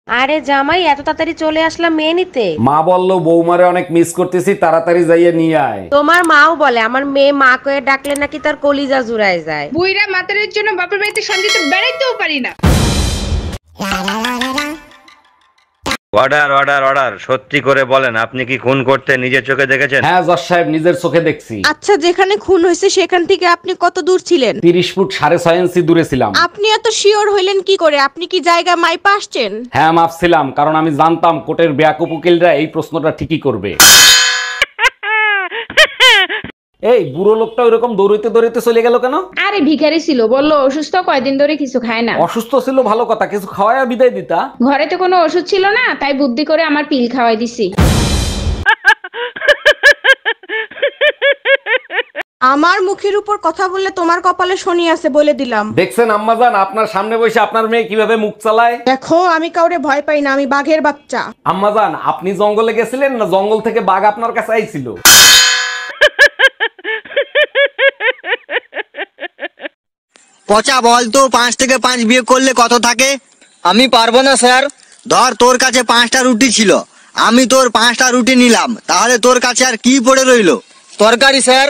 আরে জামাই, এত তাড়াতাড়ি চলে আসলাম মেয়ে নিতে? মা বললো বৌমারে অনেক মিস করতেছি, তাড়াতাড়ি যাইয়ে নিয়ে আয়। তোমার মাও বলে আমার মেয়ে মা কয়ে ডাকলে নাকি তার কলিজা জুড়ায় যায়। বুইরা মাতারের জন্য বাপের বাড়িতে শান্তিতে বেড়াইতেও পারি না। অর্ডার অর্ডার অর্ডার, সত্যি করে বলেন, আপনি কি খুন করতে নিজের চোখে দেখেছেন? হ্যাঁ জজ সাহেব, নিজের চোখে দেখছি। আচ্ছা, যেখানে খুন হয়েছে সেখান থেকে আপনি কত দূর ছিলেন? 30 ফুট 6.5 ইঞ্চি দূরে ছিলাম। আপনি এত শিওর হইলেন কি করে? আপনি কি জায়গা মাইপা আসছেন? হ্যাঁ মাপছিলাম, কারণ আমি জানতাম কোর্টের ব্যাকুপ উকিলরা এই প্রশ্নটা ঠিকই করবে। এই বুড়ো লোকটা ওইরকম দৌড়াইতে দৌড়াইতে চলে গেল কেন? আরে ভিখারি ছিল, বললো অসুস্থ, কয়দিন ধরে কিছু খায় না। অসুস্থ ছিল ভালো কথা, কিছু খাওয়ায় বিদায় দিতা। ঘরে তো কোনো ওষুধ ছিল না, তাই বুদ্ধি করে আমার পিল খাওয়াই দিছি। আমার মুখের উপর কথা বললে তোমার কপালে শনি আছে বলে দিলাম। দেখছেন আম্মাজান, আপনার সামনে বসে আপনার মেয়ে কিভাবে মুখ চালায়। দেখো, আমি কাউরে ভয় পাই না, আমি বাঘের বাচ্চা। আম্মাজান, আপনি জঙ্গলে গেছিলেন না জঙ্গল থেকে বাঘ আপনার কাছে আইছিল? পচা বল তো, 5 থেকে 5 বিয়ে করলে কত থাকে? আমি পারবো না স্যার। ধর তোর কাছে 5টা রুটি ছিল, আমি তোর 5টা রুটি নিলাম, তাহলে তোর কাছে আর কি পড়ে রইলো? তরকারি স্যার।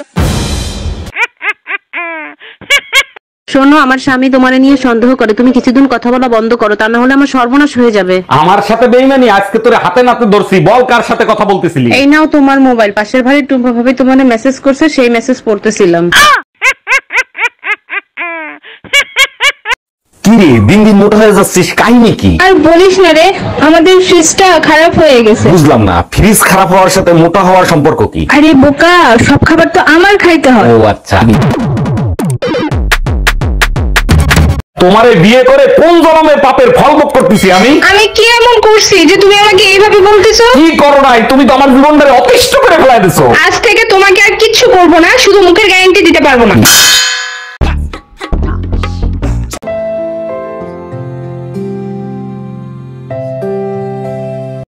শোনো, আমার স্বামী তোমারে নিয়ে সন্দেহ করে, তুমি কিছুদিন কথা বলা বন্ধ করো, তা না হলে আমার সর্বনাশ হয়ে যাবে। আমার সাথে বেইমানি? আজকে তোরে হাতে নাতে ধরছি, বল কার সাথে কথা বলতেছিলি? এই নাও তোমার মোবাইল, পাশের বাড়ির টুম্পা ভাবি তোমারে মেসেজ করছে, সেই মেসেজ পড়তেছিলাম। কি রে, দিন দিন মোটা হয়ে যাচ্ছিস, কাহিনী কি? আর বলিস না রে, আমাদের ফ্রিজটা খারাপ হয়ে গেছে। বুঝলাম না, ফ্রিজ খারাপ হওয়ার সাথে মোটা হওয়ার সম্পর্ক কি? আরে বোকা, সব খাবার তো আমার খাইতে হয়। ও আচ্ছা। তোমারে বিয়ে করে কোন জন্মের পাপের ফল ভোগ করতেছি আমি? আমি কি এমন করছি যে তুমি আমাকে এইভাবে বলতেছো? কি করো নাই, তুমি তো আমার জীবনটারে অতিষ্ঠ করে ফেলাই দিছো। আজ থেকে তোমাকে আর কিচ্ছু করবো না, শুধু মুখের গ্যারান্টি দিতে পারবো না।